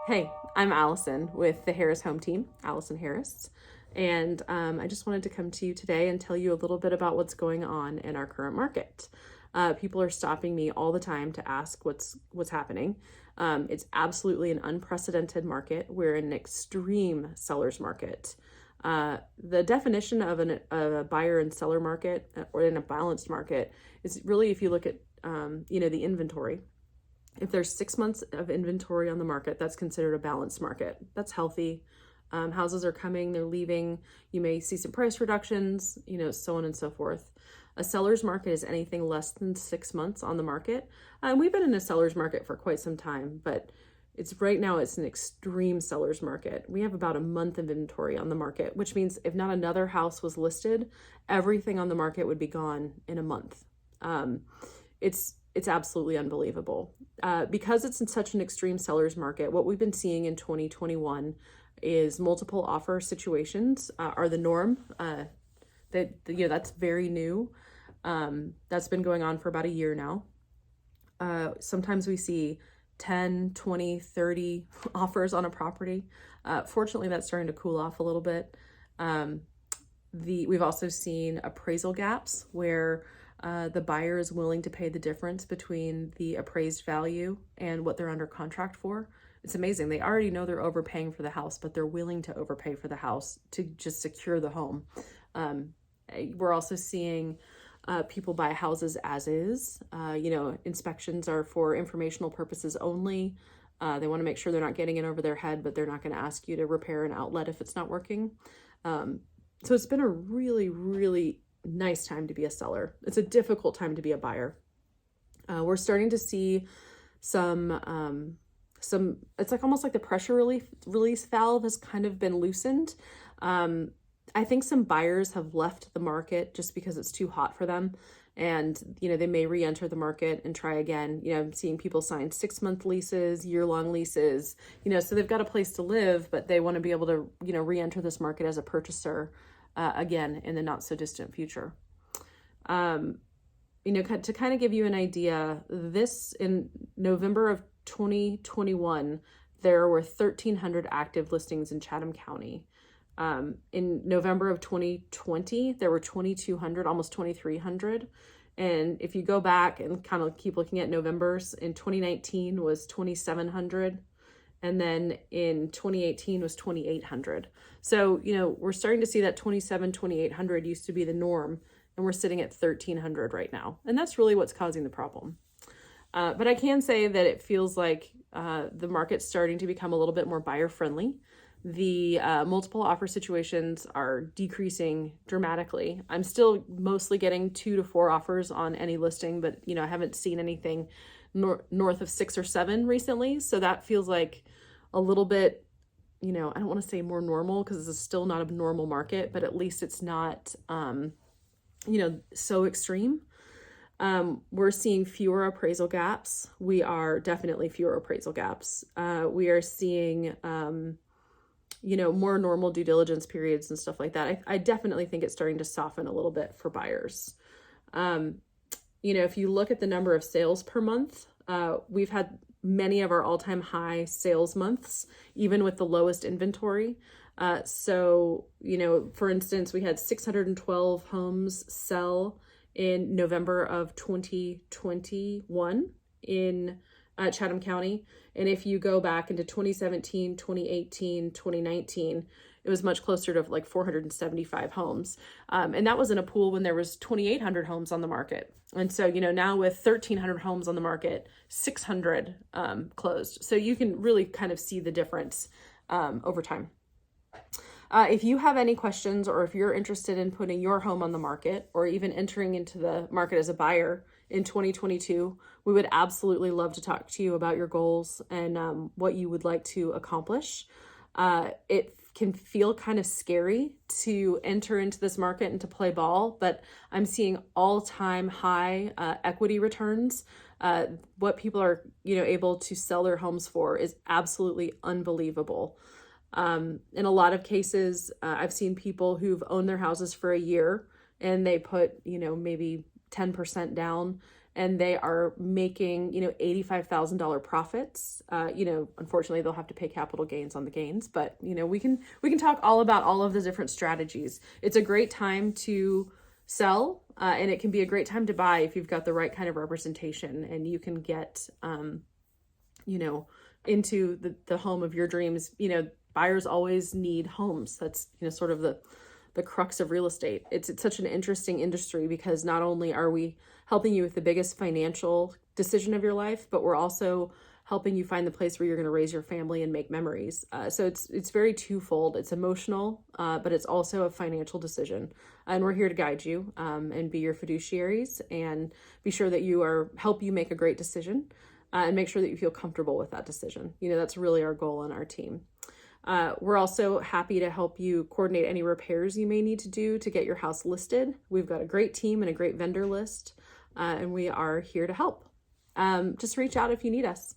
Hey, I'm Allison with the Harris Home Team, Allison Harris. And I just wanted to come to you today and tell you a little bit about what's going on in our current market. People are stopping me all the time to ask what's happening. It's absolutely an unprecedented market. We're in an extreme seller's market. The definition of a buyer and seller market or in a balanced market is really if you look at the inventory. If there's 6 months of inventory on the market, that's considered a balanced market. That's healthy. Houses are coming, they're leaving. You may see some price reductions, so on and so forth. A seller's market is anything less than 6 months on the market. We've been in a seller's market for quite some time, but right now it's an extreme seller's market. We have about a month of inventory on the market, which means if not another house was listed, everything on the market would be gone in a month. It's absolutely unbelievable. Because it's in such an extreme seller's market, what we've been seeing in 2021 is multiple offer situations are the norm. That's very new. That's been going on for about a year now. Sometimes we see 10, 20, 30 offers on a property. Fortunately, that's starting to cool off a little bit. We've also seen appraisal gaps where the buyer is willing to pay the difference between the appraised value and what they're under contract for. It's amazing. They already know they're overpaying for the house, but they're willing to overpay for the house to just secure the home. We're also seeing people buy houses as is. Inspections are for informational purposes only. They want to make sure they're not getting in over their head, but they're not going to ask you to repair an outlet if it's not working. So it's been a really, really nice time to be a seller. It's a difficult time to be a buyer. We're starting to see some it's like almost like the pressure release valve has kind of been loosened. I think some buyers have left the market just because it's too hot for them. And, they may re-enter the market and try again. I'm seeing people sign 6-month leases, year-long leases, so they've got a place to live, but they want to be able to, re-enter this market as a purchaser again in the not so distant future. To kind of give you an idea, in November of 2021, there were 1,300 active listings in Chatham County. In November of 2020, there were 2,200, almost 2,300. And if you go back and kind of keep looking at Novembers, in 2019 was 2,700. And then in 2018 was 2,800. So, we're starting to see that 2,800 used to be the norm, and we're sitting at 1,300 right now. And that's really what's causing the problem. But I can say that it feels like the market's starting to become a little bit more buyer friendly. The multiple offer situations are decreasing dramatically. I'm still mostly getting 2 to 4 offers on any listing, but I haven't seen anything north of 6 or 7 recently. So that feels like a little bit, I don't want to say more normal because this is still not a normal market, but at least it's not, so extreme. We're seeing fewer appraisal gaps. We are definitely fewer appraisal gaps. We are seeing, more normal due diligence periods and stuff like that. I definitely think it's starting to soften a little bit for buyers. If you look at the number of sales per month, we've had many of our all-time high sales months, even with the lowest inventory. So, for instance, we had 612 homes sell in November of 2021 in Chatham County. And if you go back into 2017, 2018, 2019, it was much closer to like 475 homes. And that was in a pool when there was 2,800 homes on the market. And so, now with 1,300 homes on the market, 600 closed. So you can really kind of see the difference over time. If you have any questions, or if you're interested in putting your home on the market or even entering into the market as a buyer in 2022, we would absolutely love to talk to you about your goals and what you would like to accomplish. It can feel kind of scary to enter into this market and to play ball, but I'm seeing all-time high equity returns. What people are, able to sell their homes for is absolutely unbelievable. In a lot of cases, I've seen people who've owned their houses for a year and they put, maybe 10% down, and they are making, $85,000 profits. Unfortunately, they'll have to pay capital gains on the gains, but we can talk all about all of the different strategies. It's a great time to sell, and it can be a great time to buy if you've got the right kind of representation, and you can get, into the home of your dreams. Buyers always need homes. That's, sort of the crux of real estate. It's such an interesting industry because not only are we helping you with the biggest financial decision of your life, but we're also helping you find the place where you're going to raise your family and make memories. So it's very twofold. It's emotional, but it's also a financial decision. And we're here to guide you, and be your fiduciaries and be sure that help you make a great decision, and make sure that you feel comfortable with that decision. That's really our goal on our team. We're also happy to help you coordinate any repairs you may need to do to get your house listed. We've got a great team and a great vendor list, and we are here to help. Just reach out if you need us.